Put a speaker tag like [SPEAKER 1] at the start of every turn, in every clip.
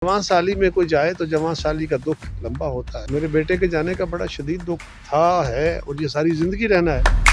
[SPEAKER 1] जवान साली में कोई जाए तो जवान साली का दुख लंबा होता है। मेरे बेटे के जाने का बड़ा शदीद दुख था, है और ये सारी जिंदगी रहना है।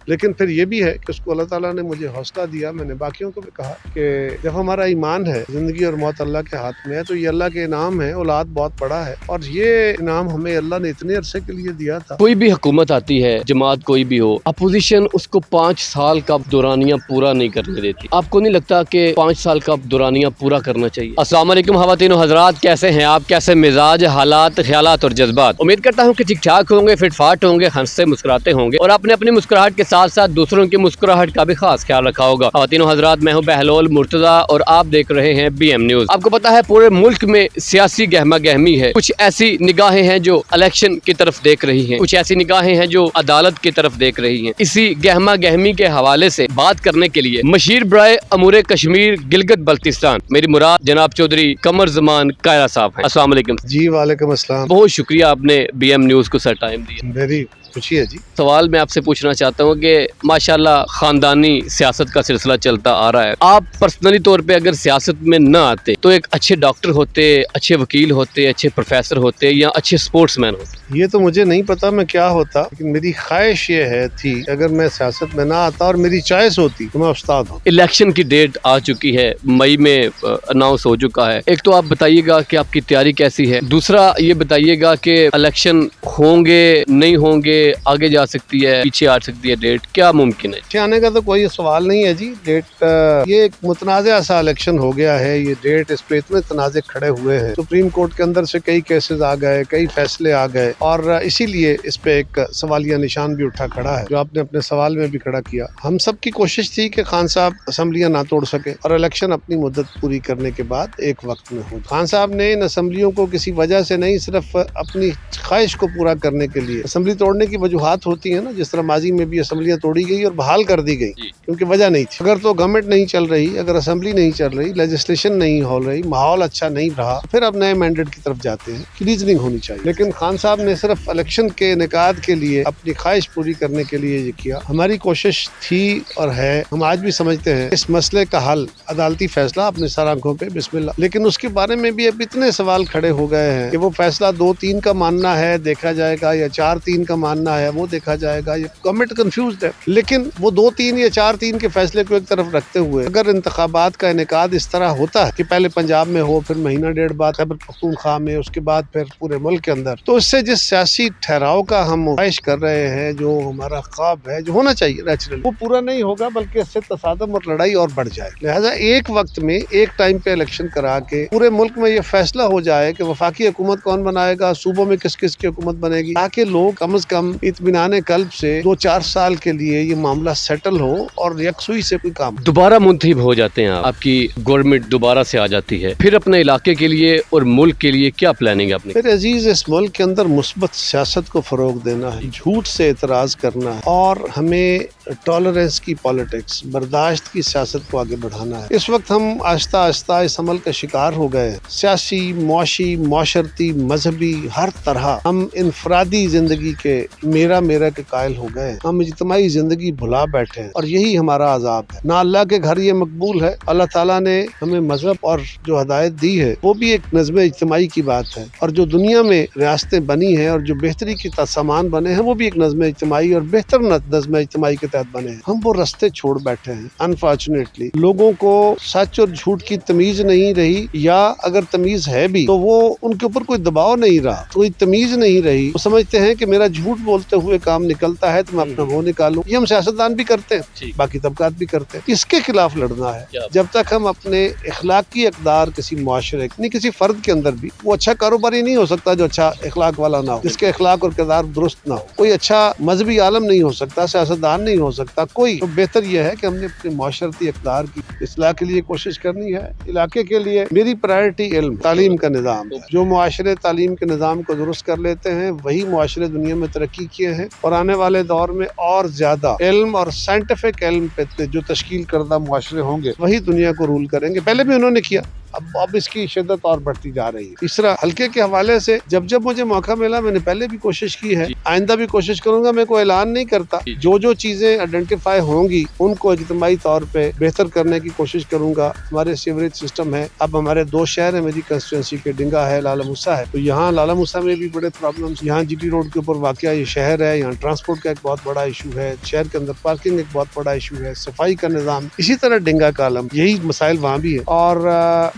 [SPEAKER 1] लेकिन फिर ये भी है कि उसको अल्लाह ताला ने मुझे हौसला दिया। मैंने बाकियों को भी कहा कि जब हमारा ईमान है, जिंदगी और मौत अल्लाह के हाथ में है, तो ये अल्लाह के इनाम है। औलाद बहुत बड़ा है और ये इनाम हमें अल्लाह ने इतने अरसे के लिए दिया था।
[SPEAKER 2] कोई भी हुकूमत आती है, जमात कोई भी हो, अपोजिशन उसको 5 साल का दौरानिया पूरा नहीं करने देती। आपको नहीं लगता कि 5 साल का दौरानिया पूरा करना चाहिए? अस्सलाम वालेकुम ख़वातीन व हज़रात, कैसे हैं आप? कैसे मिजाज, हालात, ख्यालात और जज्बात? उम्मीद करता हूँ कि ठीक ठाक होंगे, फिट फाट होंगे, हंसते मुस्कुराते होंगे और आपने अपनी मुस्कुराहट के साथ साथ दूसरों की मुस्कुराहट का भी खास ख्याल रखा होगा। ख़वातीन व हज़रात, मैं हूँ बहलोल मुर्तज़ा और आप देख रहे हैं BM न्यूज़। आपको पता है पूरे मुल्क में सियासी गहमा गहमी है। कुछ ऐसी निगाहें हैं जो इलेक्शन की तरफ देख रही हैं, कुछ ऐसी निगाहें हैं जो अदालत की तरफ देख रही हैं। इसी गहमा गहमी के हवाले से बात करने के लिए मशीर बराए अमूर कश्मीर गिलगित बल्तिस्तान मेरी मुराद जनाब चौधरी कमर जमान कायरा साहब हैं। अस्सलाम वालेकुम।
[SPEAKER 1] जी वालेकुम अस्सलाम।
[SPEAKER 2] बहुत शुक्रिया आपने BM न्यूज़ को सर टाइम दिया।
[SPEAKER 1] मेरी खुशी है जी।
[SPEAKER 2] सवाल मैं आपसे पूछना चाहता हूँ कि माशाल्लाह खानदानी सियासत का सिलसिला चलता आ रहा है। आप पर्सनली तौर पे अगर सियासत में न आते तो एक अच्छे डॉक्टर होते, अच्छे वकील होते, अच्छे प्रोफेसर होते या अच्छे स्पोर्ट्समैन होते?
[SPEAKER 1] ये तो मुझे नहीं पता मैं क्या होता, लेकिन मेरी ख्वाहिश ये है थी अगर मैं सियासत में ना आता और मेरी चॉइस होती तो मैं उस्ताद हूँ।
[SPEAKER 2] इलेक्शन की डेट आ चुकी है, मई में अनाउंस हो चुका है। एक तो आप बताइएगा कि आपकी तैयारी कैसी है, दूसरा ये बताइएगा कि इलेक्शन होंगे नहीं होंगे, आगे जा सकती है, पीछे आ सकती है डेट, क्या मुमकिन है?
[SPEAKER 1] पीछे आने का तो कोई सवाल नहीं है जी। डेट ये एक मुतनाज़ा सा इलेक्शन हो गया है। ये डेट, इस पे इतने तनाज़े खड़े हुए हैं। सुप्रीम कोर्ट के अंदर से कई केसेस आ गए, कई फैसले आ गए और इसीलिए इस पे एक सवालिया निशान भी उठा खड़ा है, जो आपने अपने सवाल में भी खड़ा किया। हम सब की कोशिश थी कि खान साहब असम्बलियां ना तोड़ सके और इलेक्शन अपनी मुद्दत पूरी करने के बाद एक वक्त में हो। खान साहब ने इन असम्बलियों को किसी वजह से नहीं, सिर्फ अपनी ख्वाहिश को पूरा करने के लिए, असम्बली तोड़ने की वजूहात होती है ना, जिस तरह माजी में भी असम्बलियां तोड़ी गई और बहाल कर दी गई क्योंकि वजह नहीं थी। अगर तो गवर्नमेंट नहीं चल रही, अगर असम्बली नहीं चल रही, लेजिस्लेशन नहीं हो रही, माहौल अच्छा नहीं रहा, फिर अब नए मैंडेट की तरफ जाते हैं कि रीजनिंग होनी चाहिए। लेकिन खान साहब ने सिर्फ इलेक्शन के इनेकाद के लिए, अपनी ख्वाहिश पूरी करने के लिए ये किया। हमारी कोशिश थी और है, हम आज भी समझते हैं इस मसले का हल अदालती फैसला अपने सर आंखों पे बिस्मिल्लाह। लेकिन उसके बारे में भी अब इतने सवाल खड़े हो गए हैं कि वो फैसला 2-3 का मानना है देखा जाएगा या 4-3 का मानना है वो देखा जाएगा। ये गवर्नमेंट कंफ्यूज्ड है। लेकिन वो 2-3 या 4-3 के फैसले को एक तरफ रखते हुए अगर इंतखाबात का इनेकाद इस तरह होता है कि पहले पंजाब में हो, फिर महीना डेढ़ बाद खैबर पख्तूनख्वा में, उसके बाद फिर पूरे मुल्क के अंदर, तो इससे जिस सियासी ठहराव का हम ख्वाहिश कर रहे हैं, जो हमारा ख्वाब है, जो होना चाहिए नेचुरल, वो पूरा नहीं होगा, बल्कि इससे तसादम और लड़ाई और बढ़ जाए। लिहाजा एक वक्त में एक टाइम पे इलेक्शन करा के पूरे मुल्क में ये फैसला हो जाए कि वफाकी हुकूमत कौन बनाएगा, सूबों में किस किस की हुकूमत बनेगी, ताकि लोग कम से कम इत्मीनान कल्ब से 2-4 साल के लिए ये मामला सेटल हो और यकसुई से कोई काम।
[SPEAKER 2] दोबारा मुंतखब हो जाते हैं आपकी गवर्नमेंट दोबारा से आ जाती है, फिर अपने इलाके के लिए और मुल्क के लिए क्या प्लानिंग है अपनी?
[SPEAKER 1] फिर अजीज, इस मुल्क के अंदर मुस्बत सियासत को फरोग देना है, झूठ से एतराज करना है और हमें टॉलरेंस की पॉलिटिक्स, बर्दाश्त की सियासत को आगे बढ़ाना है। इस वक्त हम आहिस्ता आहिस्ता इस अमल का शिकार हो गए हैं। सियासी, मुआशी, माशरती, मजहबी, हर तरह हम इनफरादी जिंदगी के मेरा मेरा के कायल हो गए। हम इज्तिमाई जिंदगी भुला बैठे हैं और यही हमारा अजाब है। ना अल्लाह के घर ये मकबूल है। अल्लाह ताला ने हमें मजहब और जो हदायत दी है वो भी एक नज़्म इज्तिमाई की बात है, और जो दुनिया में रियासतें बनी हैं और जो बेहतरी की सामान बने हैं वो भी एक नज़्म इज्तिमाई और बेहतर नज़्म इज्तिमाई के तहत बने हैं। हम वो रास्ते छोड़ बैठे हैं। अनफॉर्चुनेटली लोगों को सच और झूठ की तमीज नहीं रही, या अगर तमीज है भी तो वो उनके ऊपर कोई दबाव नहीं रहा, कोई तमीज नहीं रही। वो समझते हैं कि मेरा झूठ बोलते हुए काम निकलता है तो मैं अपना वो निकालूं। ये हम सियासतदान भी करते हैं, बाकी तबकात भी करते हैं। इसके खिलाफ लड़ना है। जब तक हम अपने इखलाकी इक़दार किसी मुआशरे नहीं, किसी फर्द के अंदर भी, वो अच्छा कारोबारी नहीं हो सकता जो अच्छा इखलाक वाला ना हो, जिसके इखलाक और किरदार दुरुस्त ना हो। कोई अच्छा मजहबी आलम नहीं हो सकता, सियासतदान नहीं हो सकता कोई। तो बेहतर यह है कि हमने अपने मुआशरती इक़दार की इस्लाह के लिए कोशिश करनी है। इलाके के लिए मेरी प्रायोरिटी इल्म, तालीम का निज़ाम। जो मुआशरे तालीम के निज़ाम को दुरुस्त कर लेते हैं वही मुआशरे दुनिया में तरक्की किए हैं, और आने वाले दौर में और ज्यादा इल्म और साइंटिफिक इल्म पे जो तश्कील करदा मुआशरे होंगे वही दुनिया को रूल करेंगे। पहले भी उन्होंने किया, अब इसकी शिद्दत और बढ़ती जा रही है। तीसरा, हल्के के हवाले से जब जब मुझे मौका मिला, मैंने पहले भी कोशिश की है, आइंदा भी कोशिश करूंगा। मैं कोई ऐलान नहीं करता, जो चीजें आइडेंटिफाई होंगी उनको इज्तिमाई तौर पे बेहतर करने की कोशिश करूंगा। हमारे सीवरेज सिस्टम है, अब हमारे 2 शहर है मेरी कंस्टिट्यूंसी के, डिंगा है, लाला मूसा है। तो यहाँ लाला मूसा में भी बड़े प्रॉब्लम्स, यहाँ जीटी रोड के ऊपर वाकया ये शहर है, यहाँ ट्रांसपोर्ट का एक बहुत बड़ा इशू है, शहर के अंदर पार्किंग एक बहुत बड़ा इशू है, सफाई का निज़ाम, इसी तरह डिंगा का आलम, यही मसाइल वहाँ भी है। और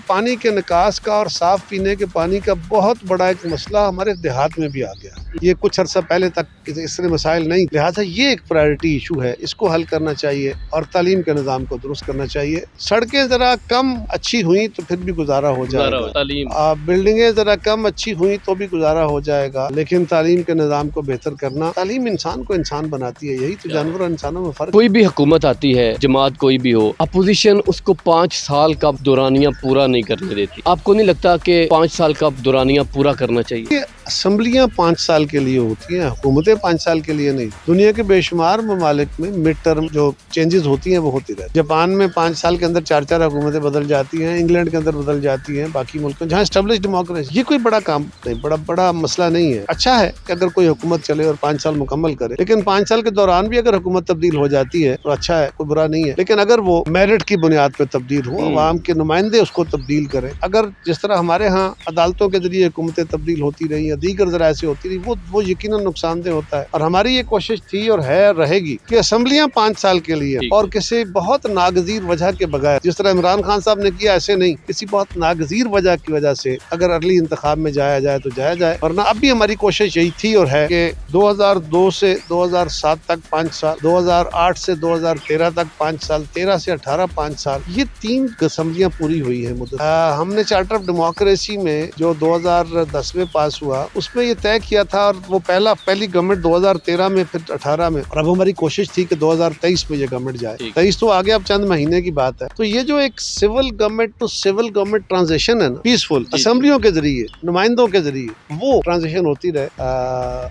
[SPEAKER 1] पानी के निकास का और साफ पीने के पानी का बहुत बड़ा एक मसला हमारे देहात में भी आ गया। ये कुछ अर्सा पहले तक इस तरह मसाइल नहीं, लिहाजा ये एक प्रायोरिटी इशू है, इसको हल करना चाहिए और तालीम के निज़ाम को दुरुस्त करना चाहिए। सड़कें जरा कम अच्छी हुई तो फिर भी गुजारा हो जाएगा, बिल्डिंगें जरा कम अच्छी हुई तो भी गुजारा हो जाएगा, लेकिन तालीम के निज़ाम को बेहतर करना, तालीम इंसान को इंसान बनाती है, यही तो जानवर और इंसानों में फर्क।
[SPEAKER 2] कोई भी हुकूमत आती है, जमात कोई भी हो, अपोजिशन उसको 5 साल का दौरानिया पूरा नहीं करने देती। आपको नहीं लगता कि 5 साल का दौरानिया पूरा करना चाहिए?
[SPEAKER 1] असम्बलियाँ 5 साल के लिए होती हैं, हुकूमतें 5 साल के लिए नहीं। दुनिया के बेशुमार ममालिक में मिड टर्म जो चेंजेस होती हैं वो होती रहती है। जापान में 5 साल के अंदर 4 हुकूमतें बदल जाती हैं, इंग्लैंड के अंदर बदल जाती हैं, बाकी मुल्कों जहाँ एस्टेब्लिश डेमोक्रेसी, ये कोई बड़ा काम नहीं, बड़ा मसला नहीं है। अच्छा है कि अगर कोई हुकूमत चले और 5 साल मुकम्मल करे, लेकिन 5 साल के दौरान भी अगर हुकूमत तब्दील हो जाती है तो अच्छा है, कोई बुरा नहीं है। लेकिन अगर वो मेरिट की बुनियाद पर तब्दील हो, अवाम के नुमाइंदे उसको तब्दील करें। अगर जिस तरह हमारे यहाँ अदालतों के जरिए हुकूमतें तब्दील होती रही या दीगर जराए से होती रही, वो यकीनन नुकसानदेह होता है। और हमारी ये कोशिश थी और है, रहेगी कि असम्बलियाँ 5 साल के लिए और किसी बहुत नागजीर वजह के बगैर, जिस तरह इमरान खान साहब ने किया, ऐसे नहीं, किसी बहुत नागजीर वजह की वजह से अगर अर्ली इंतखाब में जाया जाए तो जाया जाए। वरना अब भी हमारी कोशिश यही थी और है कि 2002 से 2007 तक 5 साल, 2008 से 2013 तक 5 साल, 13 से 18 5 साल, ये 3 असम्बलियाँ पूरी हुई है मुद्दत। हमने चार्टर ऑफ डेमोक्रेसी में जो 2010 में पास हुआ, उसमें ये तय किया था, और वो पहली गवर्नमेंट 2013 में, फिर 18 में, और अब हमारी कोशिश थी कि 2023 में ये गवर्नमेंट जाए। 23 तो आगे अब चंद महीने की बात है। तो ये जो एक civil government to civil government transition है ना, पीसफुल, असेंबलियों के जरिए, नुमाइंदों के जरिए वो ट्रांजिशन होती रहे।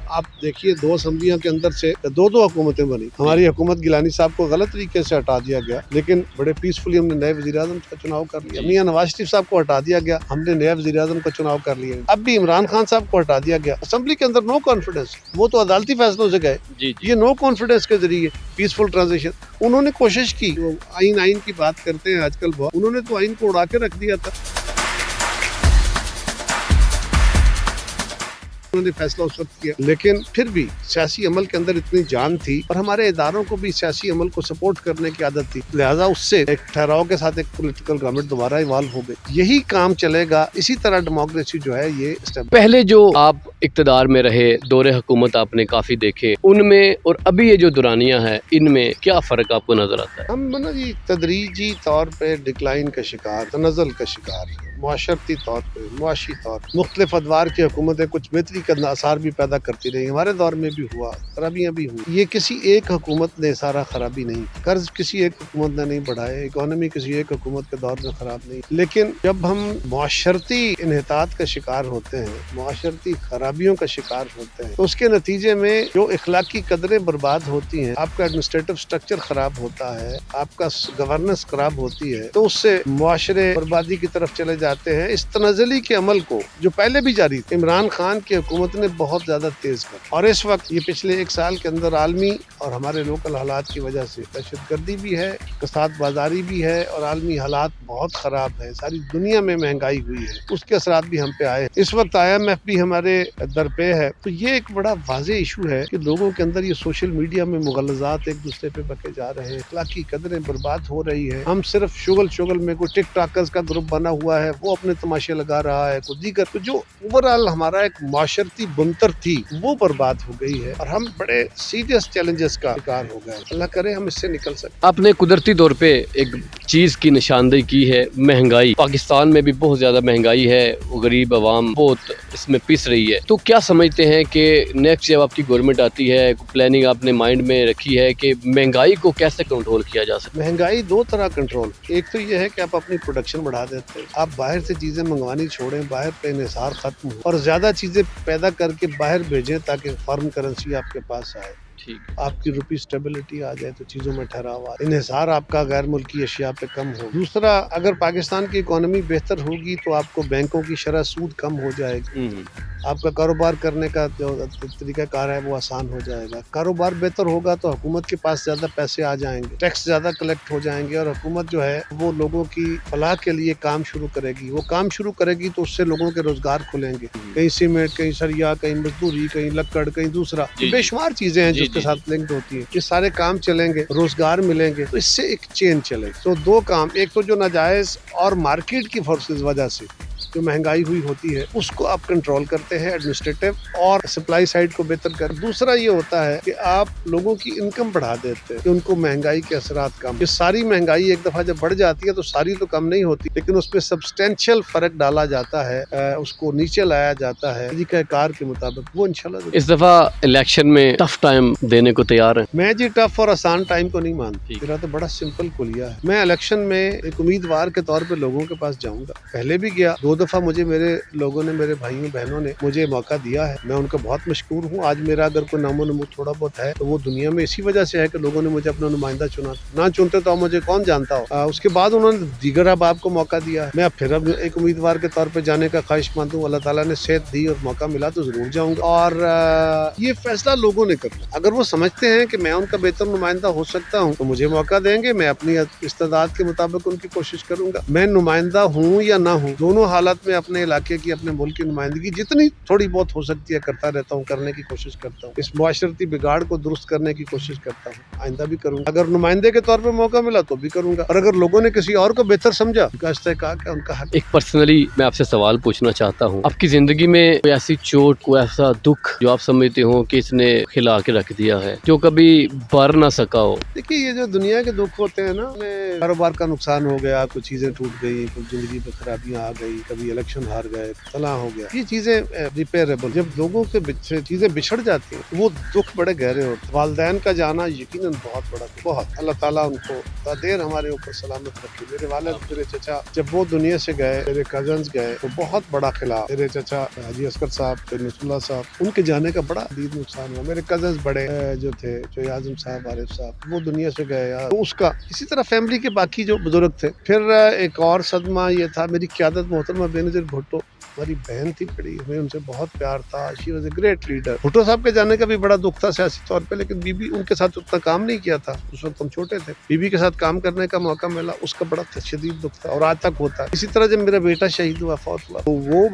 [SPEAKER 1] आप देखिए 2 असम्बलियों के अंदर से 2 हुकूमतें बनी। हमारी हुकूमत गिलानी साहब को गलत तरीके से हटा दिया गया, लेकिन बड़े पीसफुली हमने नए वज़ीर-ए-आज़म का चुनाव कर लिया। मियां नवाज शरीफ साहब को हटा दिया गया, हमने नए वज़ीर-ए-आज़म का चुनाव कर लिया। अब भी इमरान खान साहब को हटा दिया गया। असम्बली के अंदर नो कॉन्फिडेंस, वो तो अदालती फैसलों से गए। ये नो कॉन्फिडेंस के जरिए पीसफुल ट्रांजिशन उन्होंने कोशिश की। वो आइन की बात करते हैं आजकल बहुत, उन्होंने तो आइन को उड़ा के रख दिया था। उन्होंने फैसला उस वक्त किया, लेकिन फिर भी सियासी अमल के अंदर इतनी जान थी और हमारे इदारों को भी सियासी अमल को सपोर्ट करने की आदत थी, लिहाजा उससे एक ठहराव के साथ एक पॉलिटिकल गवर्नमेंट दोबारा इवॉल्व हो गई। यही काम चलेगा, इसी तरह डेमोक्रेसी जो है ये स्टेप।
[SPEAKER 2] पहले जो आप इक्तदार में रहे, दौरे हुकूमत आपने काफी देखे, उनमें और अभी ये जो दुरानियां है, इनमें क्या फर्क आपको नजर आता है?
[SPEAKER 1] हम ना जी तदरीजी तौर पे डिक्लाइन का शिकार, तनज़्ज़ुल का शिकार, मुआशरती तौर पे, मुआशी तौर पे मुख्तलिफ अदवार की हुकूमतें कुछ बेहतरी का आसार भी पैदा करती रही। हमारे दौर में भी हुआ, खराबियाँ भी हुई। ये किसी एक हुकूमत ने सारा खराबी नहीं, कर्ज किसी एक हुकूमत ने नहीं बढ़ाए, इकोनॉमी किसी एक हुकूमत के दौर में खराब नहीं। लेकिन जब हम मुआशरती इन्हितात का शिकार होते हैं, मुआशरती खराबियों का शिकार होते हैं, तो उसके नतीजे में जो इखलाकी कदरें बर्बाद होती हैं, आपका एडमिनिस्ट्रेटिव स्ट्रक्चर खराब होता है, आपका गवर्नेंस खराब होती है, तो उससे मुआशरे बर्बादी की तरफ चले जाते हैं। इस तनज़्ज़ुली के अमल को जो पहले भी जारी था, इमरान खान की हुकूमत ने बहुत ज्यादा तेज कर, और इस वक्त ये पिछले 1 साल के अंदर आलमी और हमारे लोकल हालात की वजह से दहशतगर्दी भी है, कसाद बाजारी भी है, और आलमी हालात बहुत खराब है। सारी दुनिया में महंगाई हुई है, उसके असरात भी हम पे आए। इस वक्त IMF भी हमारे दर पे है। तो ये एक बड़ा वाज़े इशू है कि लोगों के अंदर ये सोशल मीडिया में मुगलजात एक दूसरे पे बके जा रहे हैं, अखलाकी कदरें बर्बाद हो रही है। हम सिर्फ शुगल में कोई टिक टॉकर्स का ग्रुप बना हुआ है, वो अपने तमाशे लगा रहा है, कोई दीगर, तो जो ओवरऑल हमारा एक माशरती बुनतर थी वो बर्बाद हो गई है, और हम बड़े सीरियस चैलेंजेस का शिकार हो गए। अल्लाह करे हम इससे निकल सकें।
[SPEAKER 2] आपने कुदरती तौर पे एक चीज की निशानदेही की है, महंगाई। पाकिस्तान में भी बहुत ज्यादा महंगाई है, गरीब आवाम बहुत इसमें पिस रही है। तो क्या समझते हैं कि नेक्स्ट जब आपकी गवर्नमेंट आती है, प्लानिंग आपने माइंड में रखी है कि महंगाई को कैसे कंट्रोल किया जा सकता है?
[SPEAKER 1] महंगाई 2 तरह कंट्रोल, एक तो ये है कि आप अपनी प्रोडक्शन बढ़ा देते हैं, आप बाहर से चीजें मंगवानी छोड़ें, बाहर पे इन्हिसार खत्म हो और ज्यादा चीजें पैदा करके बाहर भेजें ताकि फॉरेन करेंसी आपके पास आए।
[SPEAKER 2] ٹھیک
[SPEAKER 1] آپ کی روپی اسٹیبلٹی آ جائے تو چیزوں میں ٹھہراؤ آئے، انحصار آپ کا غیر ملکی اشیاء پہ کم ہو۔ دوسرا، اگر پاکستان کی اکانومی بہتر ہوگی تو آپ کو بینکوں کی شرح سود کم ہو جائے گی، آپ کا کاروبار کرنے کا جو طریقہ کار ہے وہ آسان ہو جائے گا۔ کاروبار بہتر ہوگا تو حکومت کے پاس زیادہ پیسے آ جائیں گے، ٹیکس زیادہ کلیکٹ ہو جائیں گے، اور حکومت جو ہے وہ لوگوں کی فلاح کے لیے کام شروع کرے گی۔ وہ کام شروع کرے گی تو اس سے لوگوں کے روزگار کھلیں گے، کہیں سیمنٹ، کہیں سریا، کہیں مزدوری، کہیں لکڑ، کہیں دوسرا، بے شمار چیزیں ہیں جو اس کے ساتھ لنکڈ ہوتی ہیں۔ یہ سارے کام چلیں گے، روزگار ملیں گے، تو اس سے ایک چین چلے گی۔ تو دو کام، ایک تو جو ناجائز اور مارکیٹ کی فورسز وجہ سے جو مہنگائی ہوئی ہوتی ہے اس کو آپ کنٹرول کرتے ہیں ایڈمنسٹریٹو اور سپلائی سائڈ کو بہتر کر۔ دوسرا یہ ہوتا ہے کہ آپ لوگوں کی انکم بڑھا دیتے ہیں کہ ان کو مہنگائی کے اثرات کم۔ یہ ساری مہنگائی ایک دفعہ جب بڑھ جاتی ہے تو ساری تو کم نہیں ہوتی، لیکن اس پہ سبسٹینشیل فرق ڈالا جاتا ہے، اس کو نیچے لایا جاتا ہے طریقہ کار کے مطابق۔ وہ انشاءاللہ
[SPEAKER 2] اس دفعہ الیکشن میں ٹف ٹائم دینے کو تیار ہیں؟
[SPEAKER 1] میں جی ٹف اور آسان ٹائم کو نہیں مانتا، میرا تو بڑا سمپل کلیہ ہے۔ میں الیکشن میں ایک امیدوار کے طور پہ لوگوں کے پاس جاؤں گا، پہلے بھی گیا، 2 دفعہ مجھے میرے لوگوں نے، میرے بھائیوں بہنوں نے مجھے موقع دیا ہے، میں ان کا بہت مشکور ہوں۔ آج میرا اگر کوئی نام و نمود تھوڑا بہت ہے تو وہ دنیا میں اسی وجہ سے ہے کہ لوگوں نے مجھے اپنا نمائندہ چنا، نہ چنتے تو مجھے کون جانتا ہو۔ اس کے بعد انہوں نے دیگر احباب کو موقع دیا ہے، میں پھر اب ایک امیدوار کے طور پہ جانے کا خواہش مند ہوں۔ اللہ تعالیٰ نے صحت دی اور موقع ملا تو ضرور جاؤں گا، اور یہ فیصلہ لوگوں نے کرنا۔ اگر وہ سمجھتے ہیں کہ میں ان کا بہتر نمائندہ ہو سکتا ہوں تو مجھے موقع دیں گے، میں اپنی استعداد کے مطابق ان کی کوشش کروں گا۔ میں نمائندہ ہوں یا نہ ہوں، دونوں حالات میں اپنے علاقے کی، اپنے ملک کی نمائندگی جتنی تھوڑی بہت ہو سکتی ہے کرتا رہتا ہوں، کرنے کی کوشش کرتا ہوں۔ اس معاشرتی بگاڑ کو درست کرنے کی کوشش کرتا ہوں، آئندہ بھی کروں گا۔ اگر نمائندے کے طور پہ موقع ملا تو بھی کروں گا، اور اگر لوگوں نے کسی اور کو بہتر سمجھا کا استحقاق ہے، ان کا حق۔
[SPEAKER 2] ایک پرسنلی میں آپ سے سوال پوچھنا چاہتا ہوں، آپ کی زندگی میں کوئی ایسی چوٹ، کوئی ایسا دکھ جو آپ سمجھتے ہو کہ اس نے کھلا کے رکھ دیا ہے، جو کبھی بھر نہ سکا ہو؟
[SPEAKER 1] دیکھیے، یہ جو دنیا کے دکھ ہوتے ہیں نا، میں کاروبار کا نقصان ہو گیا، کچھ چیزیں ٹوٹ گئی، کچھ زندگی میں خرابیاں آ گئی، کبھی الیکشن ہار گئے، طلاق ہو گیا، یہ چیزیں ریپیئریبل۔ جب لوگوں کے چیزیں بچھڑ جاتی ہیں وہ دکھ بڑے گہرے ہوتے ہیں۔ والدین کا جانا یقیناً بہت بڑا، بہت، اللہ تعالیٰ ان کو دیر ہمارے اوپر سلامت رکھے۔ میرے والد، میرے چچا جب وہ دنیا سے گئے، میرے کزنز گئے تو بہت بڑا خلا، میرے چچا حاجی اصغر صاحب، پھر نصر اللہ صاحب، ان کے جانے کا بڑا شدید نقصان ہوا۔ میرے کزنز بڑے جو تھے، جو اعظم صاحب، عارف صاحب، وہ دنیا سے گئے، تو اس کا اسی طرح فیملی کے باقی جو بزرگ تھے۔ پھر ایک اور صدمہ یہ تھا، میری قیادت محترمہ بینظیر بھٹو، ہماری بہن تھی بڑی، ہمیں ان سے بہت پیار تھا، she was a great leader. Bhutto صاحب کے جانے کا بھی بڑا دکھ تھا سیاسی طور پہ، لیکن بی بی ان کے ساتھ اتنا کام نہیں کیا تھا، اس وقت ہم چھوٹے تھے، بی بی کے ساتھ کام کرنے کا موقع ملا، اس کا بڑا شدید دکھ تھا، اور آج تک ہوتا ہے۔ اسی طرح جب میرا بیٹا شہید ہوا، فوت ہوا، تو وہ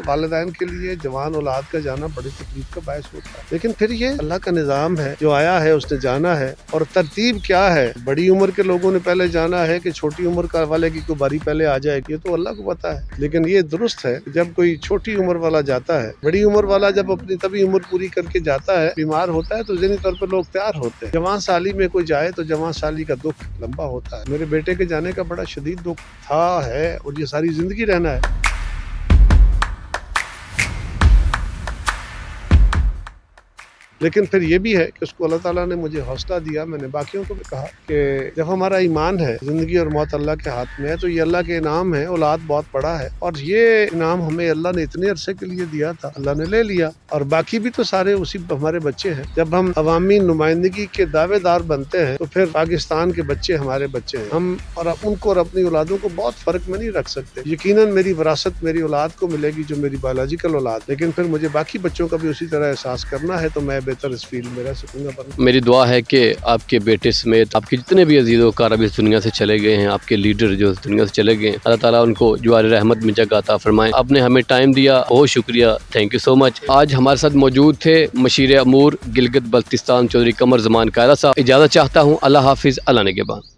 [SPEAKER 1] والدین کے لیے جوان اولاد کا جانا بڑی تکلیف کا باعث ہوتا ہے، لیکن پھر یہ اللہ کا نظام ہے، جو آیا ہے اس نے جانا ہے، اور ترتیب کیا ہے، بڑی عمر کے لوگوں نے پہلے جانا ہے کہ چھوٹی عمر کا والے کی کوئی باری پہلے آ جائے، یہ تو اللہ کو پتا ہے، لیکن یہ درست ہے جب کوئی چھوٹی عمر والا جاتا ہے، بڑی عمر والا جب اپنی طبی عمر پوری کر کے جاتا ہے، بیمار ہوتا ہے، تو ذہنی طور پر لوگ تیار ہوتے ہیں۔ جوان سالی میں کوئی جائے تو جوان سالی کا دکھ لمبا ہوتا ہے۔ میرے بیٹے کے جانے کا بڑا شدید دکھ تھا، ہے، اور یہ ساری زندگی رہنا ہے۔ لیکن پھر یہ بھی ہے کہ اس کو اللہ تعالیٰ نے مجھے حوصلہ دیا، میں نے باقیوں کو بھی کہا کہ جب ہمارا ایمان ہے، زندگی اور موت اللہ کے ہاتھ میں ہے، تو یہ اللہ کے انعام ہے، اولاد بہت بڑا ہے، اور یہ انعام ہمیں اللہ نے اتنے عرصے کے لیے دیا تھا، اللہ نے لے لیا، اور باقی بھی تو سارے اسی ہمارے بچے ہیں۔ جب ہم عوامی نمائندگی کے دعوے دار بنتے ہیں تو پھر پاکستان کے بچے ہمارے بچے ہیں، ہم اور ان کو اور اپنی اولادوں کو بہت فرق میں نہیں رکھ سکتے۔ یقیناً میری وراثت میری اولاد کو ملے گی، جو میری بایولوجیکل اولاد، لیکن پھر مجھے باقی بچوں کا بھی اسی طرح احساس کرنا ہے، تو میں بہتر اس فیلڈ میں رہ سکوں گا۔
[SPEAKER 2] میری دعا ہے کہ آپ کے بیٹے سمیت آپ کے جتنے بھی عزیز و اقارب اس دنیا سے چلے گئے ہیں، آپ کے لیڈر جو اس دنیا سے چلے گئے ہیں، اللہ تعالیٰ ان کو جوار رحمت میں جگہ عطا فرمائیں۔ آپ نے ہمیں ٹائم دیا، بہت شکریہ، تھینک یو سو مچ۔ آج ہمارے ساتھ موجود تھے مشیر امور گلگت بلتستان چودھری قمر زمان قائدہ صاحب۔ اجازت چاہتا ہوں، اللہ حافظ، اللہ نگہبان۔